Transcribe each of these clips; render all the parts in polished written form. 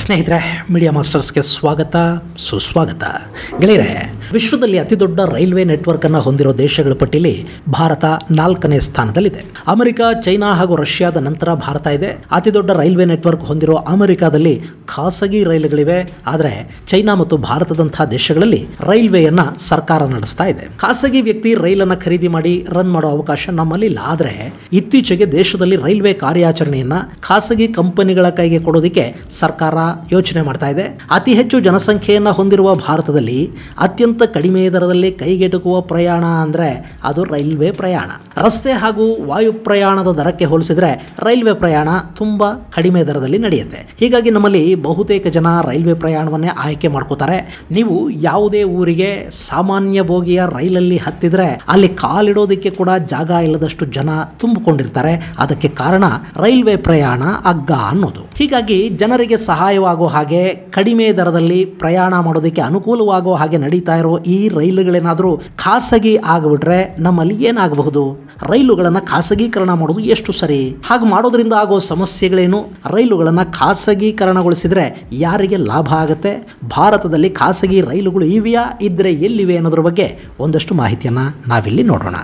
ಸ್ನೇಹಿತರೆ, ಮೀಡಿಯಾ ಮಾಸ್ಟರ್ಸ್ಗೆ ಸ್ವಾಗತ ಸುಸ್ವಾಗತ. ಗೆಳೆಯರೆ, ವಿಶ್ವದಲ್ಲಿ ಅತಿ ದೊಡ್ಡ ರೈಲ್ವೆ ನೆಟ್ವರ್ಕ್ ಅನ್ನು ಹೊಂದಿರೋ ದೇಶಗಳ ಪಟ್ಟಿಯಲ್ಲಿ ಭಾರತ 4ನೇ ಸ್ಥಾನದಲ್ಲಿದೆ. ಅಮೆರಿಕ, ಚೈನಾ ಹಾಗೂ ರಷ್ಯಾದ ನಂತರ ಭಾರತ ಇದೆ. ಅತಿ ದೊಡ್ಡ ರೈಲ್ವೆ ನೆಟ್ವರ್ಕ್ ಹೊಂದಿರೋ ಅಮೆರಿಕಾದಲ್ಲಿ ಖಾಸಗಿ ರೈಲುಗಳಿವೆ. ಆದರೆ ಚೈನಾ ಮತ್ತು ಭಾರತದಂತಹ ದೇಶಗಳಲ್ಲಿ ರೈಲ್ವೆಯನ್ನ ಸರ್ಕಾರ ನಡೆಸ್ತಾ ಇದೆ. ಖಾಸಗಿ ವ್ಯಕ್ತಿ ರೈಲನ್ನು ಖರೀದಿ ಮಾಡಿ ರನ್ ಮಾಡೋ ಅವಕಾಶ ನಮ್ಮಲ್ಲಿಲ್ಲ. ಆದರೆ ಇತ್ತೀಚೆಗೆ ದೇಶದಲ್ಲಿ ರೈಲ್ವೆ ಕಾರ್ಯಾಚರಣೆಯನ್ನ ಖಾಸಗಿ ಕಂಪನಿಗಳ ಕೈಗೆ ಕೊಡೋದಕ್ಕೆ ಸರ್ಕಾರ ಯೋಚನೆ ಮಾಡ್ತಾ ಇದೆ. ಅತಿ ಹೆಚ್ಚು ಜನಸಂಖ್ಯೆಯನ್ನು ಹೊಂದಿರುವ ಭಾರತದಲ್ಲಿ ಅತ್ಯಂತ ಕಡಿಮೆ ದರದಲ್ಲಿ ಕೈಗೆಟುಕುವ ಪ್ರಯಾಣ ಅಂದರೆ ಅದು ರೈಲ್ವೆ ಪ್ರಯಾಣ. ರಸ್ತೆ ಹಾಗೂ ವಾಯು ಪ್ರಯಾಣದ ದರಕ್ಕೆ ಹೋಲಿಸಿದರೆ ರೈಲ್ವೆ ಪ್ರಯಾಣ ತುಂಬಾ ಕಡಿಮೆ ದರದಲ್ಲಿ ನಡೆಯುತ್ತೆ. ಹೀಗಾಗಿ ನಮ್ಮಲ್ಲಿ ಬಹುತೇಕ ಜನ ರೈಲ್ವೆ ಪ್ರಯಾಣವನ್ನೇ ಆಯ್ಕೆ ಮಾಡ್ಕೋತಾರೆ. ನೀವು ಯಾವುದೇ ಊರಿಗೆ ಸಾಮಾನ್ಯ ಬೋಗಿಯ ರೈಲಲ್ಲಿ ಹತ್ತಿದ್ರೆ ಅಲ್ಲಿ ಕಾಲಿಡೋದಕ್ಕೆ ಕೂಡ ಜಾಗ ಇಲ್ಲದಷ್ಟು ಜನ ತುಂಬಿಕೊಂಡಿರ್ತಾರೆ. ಅದಕ್ಕೆ ಕಾರಣ ರೈಲ್ವೆ ಪ್ರಯಾಣ ಅಗ್ಗ ಅನ್ನೋದು. ಹೀಗಾಗಿ ಜನರಿಗೆ ಸಹಾಯವಾಗೋ ಹಾಗೆ ಕಡಿಮೆ ದರದಲ್ಲಿ ಪ್ರಯಾಣ ಮಾಡೋದಕ್ಕೆ ಅನುಕೂಲವಾಗೋ ಹಾಗೆ ನಡೀತಾ ಇರೋ ಈ ರೈಲುಗಳೇನಾದರೂ ಖಾಸಗಿ ಆಗಿಬಿಟ್ರೆ ನಮ್ಮಲ್ಲಿ ಏನಾಗಬಹುದು? ರೈಲುಗಳನ್ನು ಖಾಸಗೀಕರಣ ಮಾಡೋದು ಎಷ್ಟು ಸರಿ? ಹಾಗೆ ಮಾಡೋದ್ರಿಂದ ಆಗೋ ಸಮಸ್ಯೆಗಳೇನು? ರೈಲುಗಳನ್ನು ಖಾಸಗೀಕರಣಗೊಳಿಸಿದ್ರೆ ಯಾರಿಗೆ ಲಾಭ ಆಗುತ್ತೆ? ಭಾರತದಲ್ಲಿ ಖಾಸಗಿ ರೈಲುಗಳು ಇವೆಯಾ? ಇದ್ರೆ ಎಲ್ಲಿವೆ ಅನ್ನೋದ್ರ ಬಗ್ಗೆ ಒಂದಷ್ಟು ಮಾಹಿತಿಯನ್ನು ನಾವಿಲ್ಲಿ ನೋಡೋಣ.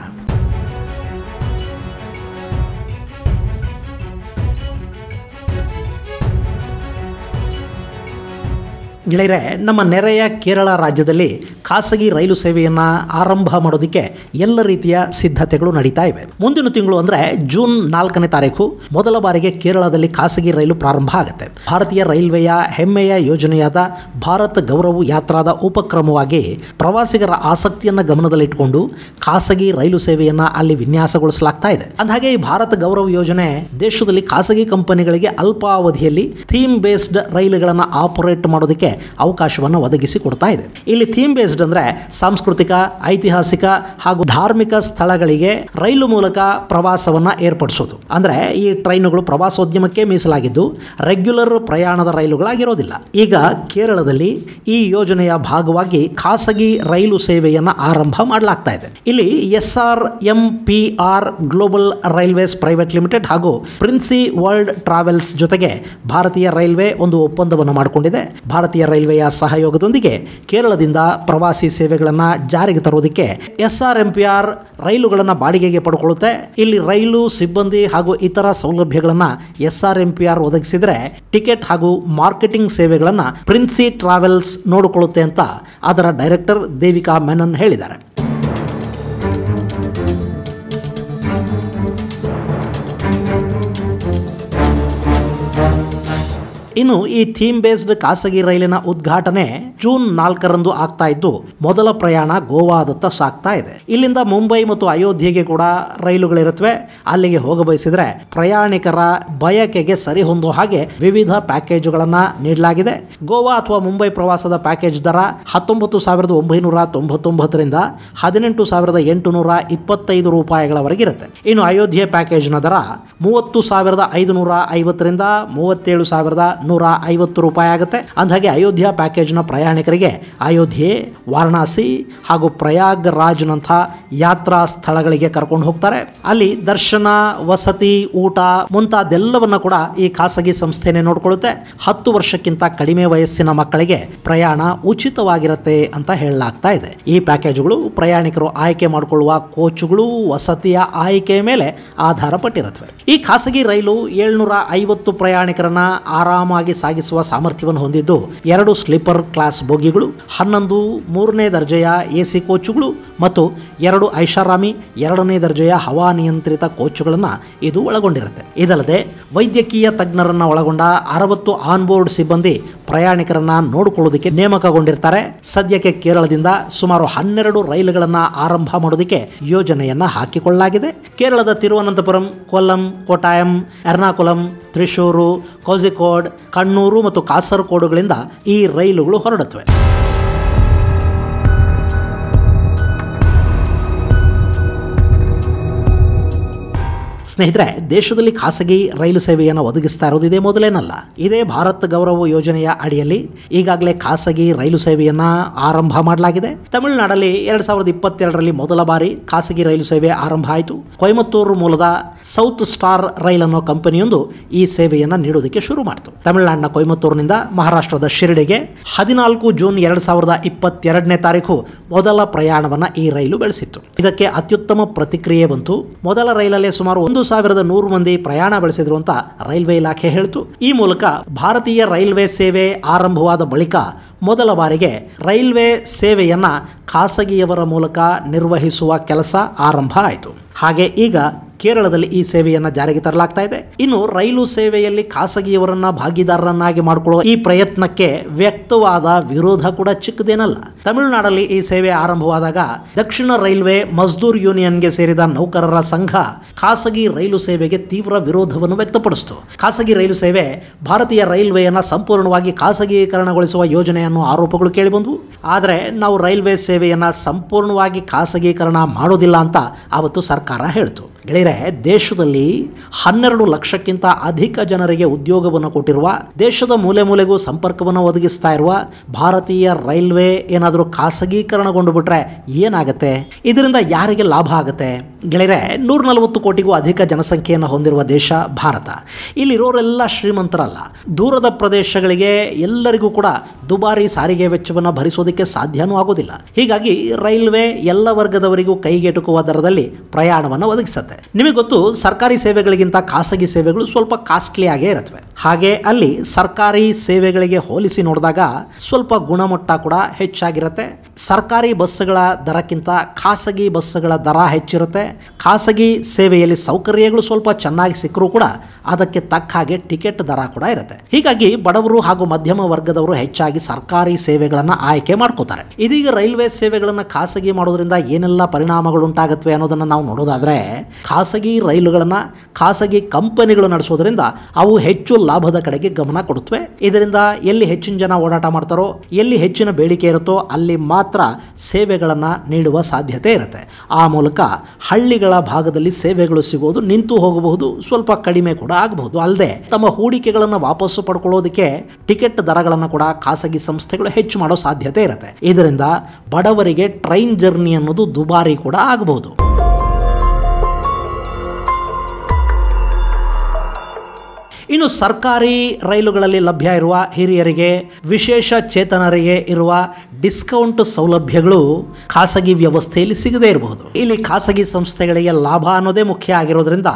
ಗೆಳೆಯರೆ, ನಮ್ಮ ನೆರೆಯ ಕೇರಳ ರಾಜ್ಯದಲ್ಲಿ ಖಾಸಗಿ ರೈಲು ಸೇವೆಯನ್ನು ಆರಂಭ ಮಾಡೋದಕ್ಕೆ ಎಲ್ಲ ರೀತಿಯ ಸಿದ್ಧತೆಗಳು ನಡೀತಾ ಇವೆ. ಮುಂದಿನ ತಿಂಗಳು ಅಂದರೆ ಜೂನ್ 4ನೇ ತಾರೀಕು ಮೊದಲ ಬಾರಿಗೆ ಕೇರಳದಲ್ಲಿ ಖಾಸಗಿ ರೈಲು ಪ್ರಾರಂಭ ಆಗುತ್ತೆ. ಭಾರತೀಯ ರೈಲ್ವೆಯ ಹೆಮ್ಮೆಯ ಯೋಜನೆಯಾದ ಭಾರತ್ ಗೌರವ್ ಯಾತ್ರಾದ ಉಪಕ್ರಮವಾಗಿ ಪ್ರವಾಸಿಗರ ಆಸಕ್ತಿಯನ್ನು ಗಮನದಲ್ಲಿಟ್ಟುಕೊಂಡು ಖಾಸಗಿ ರೈಲು ಸೇವೆಯನ್ನು ಅಲ್ಲಿ ವಿನ್ಯಾಸಗೊಳಿಸಲಾಗ್ತಾ ಇದೆ. ಅಂದಹಾಗೆ ಈ ಭಾರತ್ ಗೌರವ್ ಯೋಜನೆ ದೇಶದಲ್ಲಿ ಖಾಸಗಿ ಕಂಪನಿಗಳಿಗೆ ಅಲ್ಪಾವಧಿಯಲ್ಲಿ ಥೀಮ್ ಬೇಸ್ಡ್ ರೈಲುಗಳನ್ನು ಆಪರೇಟ್ ಮಾಡೋದಕ್ಕೆ ಅವಕಾಶವನ್ನು ಒದಗಿಸಿ ಕೊಡ್ತಾ ಇದೆ. ಇಲ್ಲಿ ಥೀಮ್ ಬೇಸ್ಡ್ ಅಂದ್ರೆ ಸಾಂಸ್ಕೃತಿಕ, ಐತಿಹಾಸಿಕ ಹಾಗೂ ಧಾರ್ಮಿಕ ಸ್ಥಳಗಳಿಗೆ ರೈಲು ಮೂಲಕ ಪ್ರವಾಸವನ್ನ ಏರ್ಪಡಿಸೋದು. ಅಂದ್ರೆ ಈ ಟ್ರೈನುಗಳು ಪ್ರವಾಸೋದ್ಯಮಕ್ಕೆ ಮೀಸಲಾಗಿದ್ದು ರೆಗ್ಯುಲರ್ ಪ್ರಯಾಣದ ರೈಲುಗಳಾಗಿರೋದಿಲ್ಲ. ಈಗ ಕೇರಳದಲ್ಲಿ ಈ ಯೋಜನೆಯ ಭಾಗವಾಗಿ ಖಾಸಗಿ ರೈಲು ಸೇವೆಯನ್ನ ಆರಂಭ ಮಾಡಲಾಗ್ತಾ ಇದೆ. ಇಲ್ಲಿ SRMPR global railways private limited ಹಾಗೂ ಪ್ರಿನ್ಸಿ ವರ್ಲ್ಡ್ ಟ್ರಾವೆಲ್ಸ್ ಜೊತೆಗೆ ಭಾರತೀಯ ರೈಲ್ವೆ ಒಂದು ಒಪ್ಪಂದವನ್ನು ಮಾಡಿಕೊಂಡಿದೆ. ಭಾರತೀಯ ರೈಲ್ವೆಯ ಸಹಯೋಗದೊಂದಿಗೆ ಕೇರಳದಿಂದ ಪ್ರವಾಸಿ ಸೇವೆಗಳನ್ನು ಜಾರಿಗೆ ತರುವುದಕ್ಕೆ SRMPR ರೈಲುಗಳನ್ನು ಬಾಡಿಗೆಗೆ ಪಡ್ಕೊಳ್ಳುತ್ತೆ. ಇಲ್ಲಿ ರೈಲು ಸಿಬ್ಬಂದಿ ಹಾಗೂ ಇತರ ಸೌಲಭ್ಯಗಳನ್ನು SRMPR ಒದಗಿಸಿದರೆ ಟಿಕೆಟ್ ಹಾಗೂ ಮಾರ್ಕೆಟಿಂಗ್ ಸೇವೆಗಳನ್ನು ಪ್ರಿನ್ಸಿ ಟ್ರಾವೆಲ್ಸ್ ನೋಡಿಕೊಳ್ಳುತ್ತೆ ಅಂತ ಅದರ ಡೈರೆಕ್ಟರ್ ದೇವಿಕಾ ಮೆನನ್ ಹೇಳಿದ್ದಾರೆ. ಇನ್ನು ಈ ಥೀಮ್ ಬೇಸ್ಡ್ ಖಾಸಗಿ ರೈಲಿನ ಉದ್ಘಾಟನೆ ಜೂನ್ 4ರಂದು ಆಗ್ತಾ ಇದ್ದು ಮೊದಲ ಪ್ರಯಾಣ ಗೋವಾದತ್ತ ಸಾಗ್ತಾ ಇದೆ. ಇಲ್ಲಿಂದ ಮುಂಬೈ ಮತ್ತು ಅಯೋಧ್ಯೆಗೆ ಕೂಡ ರೈಲುಗಳಿರುತ್ತವೆ. ಅಲ್ಲಿಗೆ ಹೋಗ ಬಯಸಿದ್ರೆ ಪ್ರಯಾಣಿಕರ ಬಯಕೆಗೆ ಸರಿ ಹೊಂದೋ ಹಾಗೆ ವಿವಿಧ ಪ್ಯಾಕೇಜುಗಳನ್ನ ನೀಡಲಾಗಿದೆ. ಗೋವಾ ಅಥವಾ ಮುಂಬೈ ಪ್ರವಾಸದ ಪ್ಯಾಕೇಜ್ ದರ 19,999ರಿಂದ 18,825 ರೂಪಾಯಿಗಳವರೆಗಿರುತ್ತೆ. ಇನ್ನು ಅಯೋಧ್ಯೆ ಪ್ಯಾಕೇಜ್ನ ದರ 30,550ರಿಂದ 37,150 ರೂಪಾಯಿ ಆಗುತ್ತೆ. ಅಂದಹಾಗೆ ಅಯೋಧ್ಯ ಪ್ಯಾಕೇಜ್ನ ಪ್ರಯಾಣಿಕರಿಗೆ ಅಯೋಧ್ಯೆ, ವಾರಣಾಸಿ ಹಾಗೂ ಪ್ರಯಾಗ್ರಾಜ್ನಂಥ ಯಾತ್ರಾ ಸ್ಥಳಗಳಿಗೆ ಕರ್ಕೊಂಡು ಹೋಗ್ತಾರೆ. ಅಲ್ಲಿ ದರ್ಶನ, ವಸತಿ, ಊಟ ಮುಂತಾದೆಲ್ಲವನ್ನ ಕೂಡ ಈ ಖಾಸಗಿ ಸಂಸ್ಥೆನೇ ನೋಡಿಕೊಳ್ಳುತ್ತೆ. 10 ವರ್ಷಕ್ಕಿಂತ ಕಡಿಮೆ ವಯಸ್ಸಿನ ಮಕ್ಕಳಿಗೆ ಪ್ರಯಾಣ ಉಚಿತವಾಗಿರುತ್ತೆ ಅಂತ ಹೇಳಲಾಗ್ತಾ ಇದೆ. ಈ ಪ್ಯಾಕೇಜ್ಗಳು ಪ್ರಯಾಣಿಕರು ಆಯ್ಕೆ ಮಾಡಿಕೊಳ್ಳುವ ಕೋಚುಗಳು, ವಸತಿಯ ಆಯ್ಕೆಯ ಮೇಲೆ ಆಧಾರ ಪಟ್ಟಿರುತ್ತವೆ. ಈ ಖಾಸಗಿ ರೈಲು 750 ಪ್ರಯಾಣಿಕರನ್ನ ಆರಾಮಾಗಿ ಸಾಗಿಸುವ ಸಾಮರ್ಥ್ಯವನ್ನು ಹೊಂದಿದ್ದು 2 ಸ್ಲೀಪರ್ ಕ್ಲಾಸ್ ಬೋಗಿಗಳು, 11 3ನೇ ದರ್ಜೆಯ AC ಕೋಚುಗಳು ಮತ್ತು 2 ಐಷಾರಾಮಿ 2ನೇ ದರ್ಜೆಯ ಹವಾನಿಯಂತ್ರಿತ ಕೋಚುಗಳನ್ನು ಇದು ಒಳಗೊಂಡಿರುತ್ತೆ. ಇದಲ್ಲದೆ ವೈದ್ಯಕೀಯ ತಜ್ಞರನ್ನ ಒಳಗೊಂಡ 60 ಆನ್ಬೋರ್ಡ್ ಸಿಬ್ಬಂದಿ ಪ್ರಯಾಣಿಕರನ್ನ ನೋಡಿಕೊಳ್ಳುವುದಕ್ಕೆ ನೇಮಕಗೊಂಡಿರ್ತಾರೆ. ಸದ್ಯಕ್ಕೆ ಕೇರಳದಿಂದ ಸುಮಾರು 12 ರೈಲುಗಳನ್ನು ಆರಂಭ ಮಾಡೋದಕ್ಕೆ ಯೋಜನೆಯನ್ನ ಹಾಕಿಕೊಳ್ಳಲಾಗಿದೆ. ಕೇರಳದ ತಿರುವನಂತಪುರಂ, ಕೊಲ್ಲಂ, ಕೋಟಾಯಂ, ಎರ್ನಾಕುಲಂ, ತ್ರಿಶೂರು, ಕೋಝಿಕೋಡ್, ಕಣ್ಣೂರು ಮತ್ತು ಕಾಸರಗೋಡುಗಳಿಂದ ಈ ರೈಲುಗಳು ಹೊರಡುತ್ತವೆ. ಸ್ನೇಹಿತರೆ, ದೇಶದಲ್ಲಿ ಖಾಸಗಿ ರೈಲು ಸೇವೆಯನ್ನು ಒದಗಿಸ್ತಾ ಇರೋದು ಇದೇ ಮೊದಲೇನಲ್ಲ. ಇದೇ ಭಾರತ್ ಗೌರವ ಯೋಜನೆಯ ಅಡಿಯಲ್ಲಿ ಈಗಾಗಲೇ ಖಾಸಗಿ ರೈಲು ಸೇವೆಯನ್ನ ಆರಂಭ ಮಾಡಲಾಗಿದೆ. ತಮಿಳುನಾಡಲ್ಲಿ 2022ರಲ್ಲಿ ಮೊದಲ ಬಾರಿ ಖಾಸಗಿ ರೈಲು ಸೇವೆ ಆರಂಭ ಆಯಿತು. ಕೊಯಮತ್ತೂರು ಮೂಲದ ಸೌತ್ ಸ್ಟಾರ್ ರೈಲ್ ಅನ್ನೋ ಕಂಪನಿಯೊಂದು ಈ ಸೇವೆಯನ್ನು ನೀಡೋದಕ್ಕೆ ಶುರು ಮಾಡಿತು. ತಮಿಳುನಾಡಿನ ಕೊಯಮತ್ತೂರಿನಿಂದ ಮಹಾರಾಷ್ಟ್ರದ ಶಿರಡಿಗೆ 14 ಜೂನ್ 2022ನೇ ತಾರೀಕು ಮೊದಲ ಪ್ರಯಾಣವನ್ನು ಈ ರೈಲು ಬೆಳೆಸಿತ್ತು. ಇದಕ್ಕೆ ಅತ್ಯುತ್ತಮ ಪ್ರತಿಕ್ರಿಯೆ ಬಂತು. ಮೊದಲ ರೈಲಲ್ಲೇ ಸುಮಾರು 1100 ಮಂದಿ ಪ್ರಯಾಣ ಬೆಳೆಸಿದ್ರು ಅಂತ ರೈಲ್ವೆ ಇಲಾಖೆ ಹೇಳಿತು. ಈ ಮೂಲಕ ಭಾರತೀಯ ರೈಲ್ವೆ ಸೇವೆ ಆರಂಭವಾದ ಬಳಿಕ ಮೊದಲ ಬಾರಿಗೆ ರೈಲ್ವೆ ಸೇವೆಯನ್ನ ಖಾಸಗಿಯವರ ಮೂಲಕ ನಿರ್ವಹಿಸುವ ಕೆಲಸ ಆರಂಭ ಆಯಿತು. ಹಾಗೆ ಈಗ ಕೇರಳದಲ್ಲಿ ಈ ಸೇವೆಯನ್ನು ಜಾರಿಗೆ ತರಲಾಗ್ತಾ ಇದೆ. ಇನ್ನು ರೈಲು ಸೇವೆಯಲ್ಲಿ ಖಾಸಗಿಯವರನ್ನ ಭಾಗಿದಾರರನ್ನಾಗಿ ಮಾಡಿಕೊಳ್ಳುವ ಈ ಪ್ರಯತ್ನಕ್ಕೆ ವ್ಯಕ್ತವಾದ ವಿರೋಧ ಕೂಡ ಚಿಕ್ಕದೇನಲ್ಲ. ತಮಿಳುನಾಡಲ್ಲಿ ಈ ಸೇವೆ ಆರಂಭವಾದಾಗ ದಕ್ಷಿಣ ರೈಲ್ವೆ ಮಜ್ದೂರ್ ಯೂನಿಯನ್ಗೆ ಸೇರಿದ ನೌಕರರ ಸಂಘ ಖಾಸಗಿ ರೈಲು ಸೇವೆಗೆ ತೀವ್ರ ವಿರೋಧವನ್ನು ವ್ಯಕ್ತಪಡಿಸಿತು. ಖಾಸಗಿ ರೈಲು ಸೇವೆ ಭಾರತೀಯ ರೈಲ್ವೆಯನ್ನು ಸಂಪೂರ್ಣವಾಗಿ ಖಾಸಗೀಕರಣಗೊಳಿಸುವ ಯೋಜನೆ ಅನ್ನೋ ಆರೋಪಗಳು ಕೇಳಿಬಂದವು. ಆದರೆ ನಾವು ರೈಲ್ವೆ ಸೇವೆಯನ್ನು ಸಂಪೂರ್ಣವಾಗಿ ಖಾಸಗೀಕರಣ ಮಾಡೋದಿಲ್ಲ ಅಂತ ಆವತ್ತು ಸರ್ಕಾರ ಹೇಳಿತು. ಗೆಳೆಯರೆ, ದೇಶದಲ್ಲಿ 12 ಲಕ್ಷಕ್ಕಿಂತ ಅಧಿಕ ಜನರಿಗೆ ಉದ್ಯೋಗವನ್ನು ಕೊಟ್ಟಿರುವ, ದೇಶದ ಮೂಲೆ ಮೂಲೆಗೂ ಸಂಪರ್ಕವನ್ನು ಒದಗಿಸ್ತಾ ಇರುವ ಭಾರತೀಯ ರೈಲ್ವೆ ಏನಾದರೂ ಖಾಸಗೀಕರಣಗೊಂಡು ಬಿಟ್ರೆ ಏನಾಗುತ್ತೆ? ಇದರಿಂದ ಯಾರಿಗೆ ಲಾಭ ಆಗುತ್ತೆ? ಗೆಳೆಯರೆ, 140 ಕೋಟಿಗೂ ಅಧಿಕ ಜನಸಂಖ್ಯೆಯನ್ನು ಹೊಂದಿರುವ ದೇಶ ಭಾರತ. ಇಲ್ಲಿರೋರೆಲ್ಲ ಶ್ರೀಮಂತರಲ್ಲ. ದೂರದ ಪ್ರದೇಶಗಳಿಗೆ ಎಲ್ಲರಿಗೂ ಕೂಡ ದುಬಾರಿ ಸಾರಿಗೆ ವೆಚ್ಚವನ್ನು ಭರಿಸೋದಕ್ಕೆ ಸಾಧ್ಯನೂ ಆಗೋದಿಲ್ಲ. ಹೀಗಾಗಿ ರೈಲ್ವೆ ಎಲ್ಲ ವರ್ಗದವರಿಗೂ ಕೈಗೆಟುಕುವ ದರದಲ್ಲಿ ಪ್ರಯಾಣವನ್ನು ಒದಗಿಸುತ್ತೆ. ನಿಮಗೆ ಗೊತ್ತು, ಸರ್ಕಾರಿ ಸೇವೆಗಳಿಗಿಂತ ಖಾಸಗಿ ಸೇವೆಗಳು ಸ್ವಲ್ಪ ಕಾಸ್ಟ್ಲಿ ಆಗೇ ಇರುತ್ತವೆ. ಹಾಗೆ ಅಲ್ಲಿ ಸರ್ಕಾರಿ ಸೇವೆಗಳಿಗೆ ಹೋಲಿಸಿ ನೋಡಿದಾಗ ಸ್ವಲ್ಪ ಗುಣಮಟ್ಟ ಕೂಡ ಹೆಚ್ಚಾಗಿರುತ್ತೆ. ಸರ್ಕಾರಿ ಬಸ್ಸುಗಳ ದರಕ್ಕಿಂತ ಖಾಸಗಿ ಬಸ್ಸುಗಳ ದರ ಹೆಚ್ಚಿರುತ್ತೆ. ಖಾಸಗಿ ಸೇವೆಯಲ್ಲಿ ಸೌಕರ್ಯಗಳು ಸ್ವಲ್ಪ ಚೆನ್ನಾಗಿ ಸಿಕ್ಕರೂ ಕೂಡ ಅದಕ್ಕೆ ತಕ್ಕ ಹಾಗೆ ಟಿಕೆಟ್ ದರ ಕೂಡ ಇರುತ್ತೆ. ಹೀಗಾಗಿ ಬಡವರು ಹಾಗೂ ಮಧ್ಯಮ ವರ್ಗದವರು ಹೆಚ್ಚಾಗಿ ಸರ್ಕಾರಿ ಸೇವೆಗಳನ್ನು ಆಯ್ಕೆ ಮಾಡ್ಕೋತಾರೆ. ಇದೀಗ ರೈಲ್ವೆ ಸೇವೆಗಳನ್ನು ಖಾಸಗಿ ಮಾಡೋದ್ರಿಂದ ಏನೆಲ್ಲ ಪರಿಣಾಮಗಳು ಉಂಟಾಗುತ್ತವೆ ಅನ್ನೋದನ್ನು ನಾವು ನೋಡೋದಾದ್ರೆ, ಖಾಸಗಿ ರೈಲುಗಳನ್ನು ಖಾಸಗಿ ಕಂಪನಿಗಳು ನಡೆಸೋದ್ರಿಂದ ಅವು ಹೆಚ್ಚು ಲಾಭದ ಕಡೆಗೆ ಗಮನ ಕೊಡುತ್ತವೆ. ಇದರಿಂದ ಎಲ್ಲಿ ಹೆಚ್ಚಿನ ಜನ ಓಡಾಟ ಮಾಡ್ತಾರೋ, ಎಲ್ಲಿ ಹೆಚ್ಚಿನ ಬೇಡಿಕೆ ಇರುತ್ತೋ ಅಲ್ಲಿ ಮಾತ್ರ ಸೇವೆಗಳನ್ನು ನೀಡುವ ಸಾಧ್ಯತೆ ಇರುತ್ತೆ. ಆ ಮೂಲಕ ಹಳ್ಳಿಗಳ ಭಾಗದಲ್ಲಿ ಸೇವೆಗಳು ಸಿಗೋದು ನಿಂತು ಹೋಗಬಹುದು, ಸ್ವಲ್ಪ ಕಡಿಮೆ ಕೂಡ ಆಗಬಹುದು. ಅಲ್ಲದೆ ತಮ್ಮ ಹೂಡಿಕೆಗಳನ್ನು ವಾಪಸ್ಸು ಪಡ್ಕೊಳ್ಳೋದಕ್ಕೆ ಟಿಕೆಟ್ ದರಗಳನ್ನು ಕೂಡ ಖಾಸಗಿ ಸಂಸ್ಥೆಗಳು ಹೆಚ್ಚು ಮಾಡೋ ಸಾಧ್ಯತೆ ಇರುತ್ತೆ. ಇದರಿಂದ ಬಡವರಿಗೆ ಟ್ರೈನ್ ಜರ್ನಿ ಅನ್ನೋದು ದುಬಾರಿ ಕೂಡ ಆಗಬಹುದು. ಇನ್ನು ಸರ್ಕಾರಿ ರೈಲುಗಳಲ್ಲಿ ಲಭ್ಯ ಇರುವ ಹಿರಿಯರಿಗೆ, ವಿಶೇಷ ಚೇತನರಿಗೆ ಇರುವ ಡಿಸ್ಕೌಂಟ್ ಸೌಲಭ್ಯಗಳು ಖಾಸಗಿ ವ್ಯವಸ್ಥೆಯಲ್ಲಿ ಸಿಗದೇ ಇರಬಹುದು. ಇಲ್ಲಿ ಖಾಸಗಿ ಸಂಸ್ಥೆಗಳಿಗೆ ಲಾಭ ಅನ್ನೋದೇ ಮುಖ್ಯ ಆಗಿರೋದ್ರಿಂದ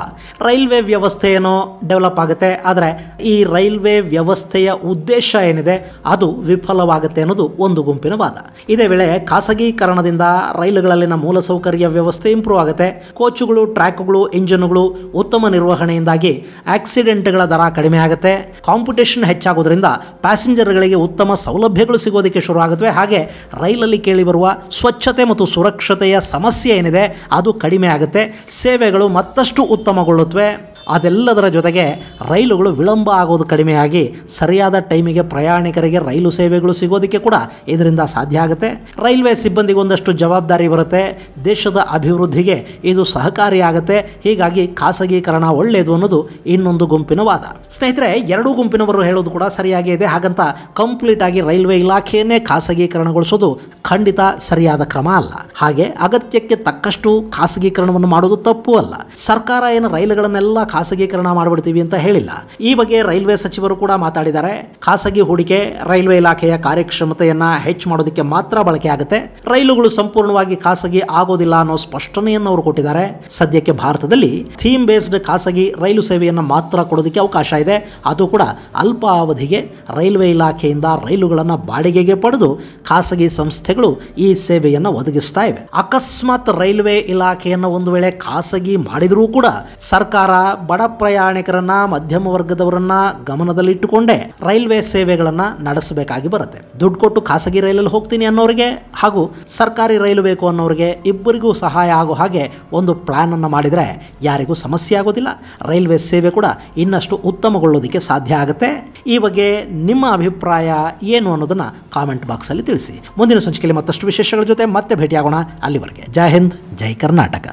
ರೈಲ್ವೆ ವ್ಯವಸ್ಥೆ ಏನೋ ಡೆವಲಪ್ ಆಗುತ್ತೆ, ಆದರೆ ಈ ರೈಲ್ವೆ ವ್ಯವಸ್ಥೆಯ ಉದ್ದೇಶ ಏನಿದೆ ಅದು ವಿಫಲವಾಗುತ್ತೆ ಅನ್ನೋದು ಒಂದು ಗುಂಪಿನ ವಾದ. ಇದೇ ವೇಳೆ ಖಾಸಗೀಕರಣದಿಂದ ರೈಲುಗಳಲ್ಲಿನ ಮೂಲಸೌಕರ್ಯ ವ್ಯವಸ್ಥೆ ಇಂಪ್ರೂವ್ ಆಗುತ್ತೆ. ಕೋಚುಗಳು, ಟ್ರ್ಯಾಕ್ಗಳು, ಇಂಜಿನ್ಗಳು ಉತ್ತಮ ನಿರ್ವಹಣೆಯಿಂದಾಗಿ ಆಕ್ಸಿಡೆಂಟ್ಗಳ ದರ ಕಡಿಮೆ ಆಗುತ್ತೆ. ಕಾಂಪಿಟೇಷನ್ ಹೆಚ್ಚಾಗೋದ್ರಿಂದ ಪ್ಯಾಸೆಂಜರ್ಗಳಿಗೆ ಉತ್ತಮ ಸೌಲಭ್ಯಗಳು ಸಿಗೋದಕ್ಕೆ ಶುರು ಆಗುತ್ತವೆ. ಹಾಗೆ ರೈಲಲ್ಲಿ ಕೇಳಿಬರುವ ಸ್ವಚ್ಛತೆ ಮತ್ತು ಸುರಕ್ಷತೆಯ ಸಮಸ್ಯೆ ಏನಿದೆ ಅದು ಕಡಿಮೆ ಆಗುತ್ತೆ. ಸೇವೆಗಳು ಮತ್ತಷ್ಟು ಉತ್ತಮಗೊಳ್ಳುತ್ತವೆ. ಅದೆಲ್ಲದರ ಜೊತೆಗೆ ರೈಲುಗಳು ವಿಳಂಬ ಆಗೋದು ಕಡಿಮೆಯಾಗಿ ಸರಿಯಾದ ಟೈಮಿಗೆ ಪ್ರಯಾಣಿಕರಿಗೆ ರೈಲು ಸೇವೆಗಳು ಸಿಗೋದಕ್ಕೆ ಕೂಡ ಇದರಿಂದ ಸಾಧ್ಯ ಆಗುತ್ತೆ. ರೈಲ್ವೆ ಸಿಬ್ಬಂದಿಗೆ ಒಂದಷ್ಟು ಜವಾಬ್ದಾರಿ ಬರುತ್ತೆ. ದೇಶದ ಅಭಿವೃದ್ಧಿಗೆ ಇದು ಸಹಕಾರಿಯಾಗುತ್ತೆ. ಹೀಗಾಗಿ ಖಾಸಗೀಕರಣ ಒಳ್ಳೆಯದು ಅನ್ನೋದು ಇನ್ನೊಂದು ಗುಂಪಿನ ವಾದ. ಸ್ನೇಹಿತರೆ, ಎರಡೂ ಗುಂಪಿನವರು ಹೇಳೋದು ಕೂಡ ಸರಿಯಾಗಿ ಇದೆ. ಹಾಗಂತ ಕಂಪ್ಲೀಟ್ ಆಗಿ ರೈಲ್ವೆ ಇಲಾಖೆಯನ್ನೇ ಖಾಸಗೀಕರಣಗೊಳಿಸೋದು ಖಂಡಿತ ಸರಿಯಾದ ಕ್ರಮ ಅಲ್ಲ. ಹಾಗೆ ಅಗತ್ಯಕ್ಕೆ ತಕ್ಕಷ್ಟು ಖಾಸಗೀಕರಣವನ್ನು ಮಾಡೋದು ತಪ್ಪು ಅಲ್ಲ. ಸರ್ಕಾರ ಏನು ರೈಲುಗಳನ್ನೆಲ್ಲ ಖಾಸಗೀಕರಣ ಮಾಡಿಬಿಡ್ತೀವಿ ಅಂತ ಹೇಳಿಲ್ಲ. ಈ ಬಗ್ಗೆ ರೈಲ್ವೆ ಸಚಿವರು ಕೂಡ ಮಾತಾಡಿದ್ದಾರೆ. ಖಾಸಗಿ ಹೂಡಿಕೆ ರೈಲ್ವೆ ಇಲಾಖೆಯ ಕಾರ್ಯಕ್ಷಮತೆಯನ್ನ ಹೆಚ್ಚು ಮಾಡೋದಕ್ಕೆ ಮಾತ್ರ ಬಳಕೆ ಆಗುತ್ತೆ. ರೈಲುಗಳು ಸಂಪೂರ್ಣವಾಗಿ ಖಾಸಗಿ ಆಗೋದಿಲ್ಲ ಅನ್ನೋ ಸ್ಪಷ್ಟನೆಯನ್ನು ಅವರು ಕೊಟ್ಟಿದ್ದಾರೆ. ಸದ್ಯಕ್ಕೆ ಭಾರತದಲ್ಲಿ ಥೀಮ್ ಬೇಸ್ಡ್ ಖಾಸಗಿ ರೈಲು ಸೇವೆಯನ್ನು ಮಾತ್ರ ಕೊಡೋದಕ್ಕೆ ಅವಕಾಶ ಇದೆ. ಅದು ಕೂಡ ಅಲ್ಪಾವಧಿಗೆ ರೈಲ್ವೆ ಇಲಾಖೆಯಿಂದ ರೈಲುಗಳನ್ನು ಬಾಡಿಗೆಗೆ ಪಡೆದು ಖಾಸಗಿ ಸಂಸ್ಥೆಗಳು ಈ ಸೇವೆಯನ್ನು ಒದಗಿಸ್ತಾ ಇವೆ. ಅಕಸ್ಮಾತ್ ರೈಲ್ವೆ ಇಲಾಖೆಯನ್ನು ಒಂದು ವೇಳೆ ಖಾಸಗಿ ಮಾಡಿದರೂ ಕೂಡ ಸರ್ಕಾರ ಬಡ ಪ್ರಯಾಣಿಕರನ್ನ, ಮಧ್ಯಮ ವರ್ಗದವರನ್ನ ಗಮನದಲ್ಲಿಟ್ಟುಕೊಂಡೇ ರೈಲ್ವೆ ಸೇವೆಗಳನ್ನ ನಡೆಸಬೇಕಾಗಿ ಬರುತ್ತೆ. ದುಡ್ಡು ಕೊಟ್ಟು ಖಾಸಗಿ ರೈಲಲ್ಲಿ ಹೋಗ್ತೀನಿ ಅನ್ನೋರಿಗೆ ಹಾಗೂ ಸರ್ಕಾರಿ ರೈಲು ಬೇಕು ಅನ್ನೋರಿಗೆ ಇಬ್ಬರಿಗೂ ಸಹಾಯ ಆಗೋ ಹಾಗೆ ಒಂದು ಪ್ಲಾನ್ ಅನ್ನು ಮಾಡಿದರೆ ಯಾರಿಗೂ ಸಮಸ್ಯೆ ಆಗೋದಿಲ್ಲ. ರೈಲ್ವೆ ಸೇವೆ ಕೂಡ ಇನ್ನಷ್ಟು ಉತ್ತಮಗೊಳ್ಳೋದಕ್ಕೆ ಸಾಧ್ಯ ಆಗುತ್ತೆ. ಈ ಬಗ್ಗೆ ನಿಮ್ಮ ಅಭಿಪ್ರಾಯ ಏನು ಅನ್ನೋದನ್ನ ಕಾಮೆಂಟ್ ಬಾಕ್ಸ್ ಅಲ್ಲಿ ತಿಳಿಸಿ. ಮುಂದಿನ ಸಂಚಿಕೆಯಲ್ಲಿ ಮತ್ತಷ್ಟು ವಿಶೇಷಗಳ ಜೊತೆ ಮತ್ತೆ ಭೇಟಿಯಾಗೋಣ. ಅಲ್ಲಿವರೆಗೆ ಜೈ ಹಿಂದ್, ಜೈ ಕರ್ನಾಟಕ.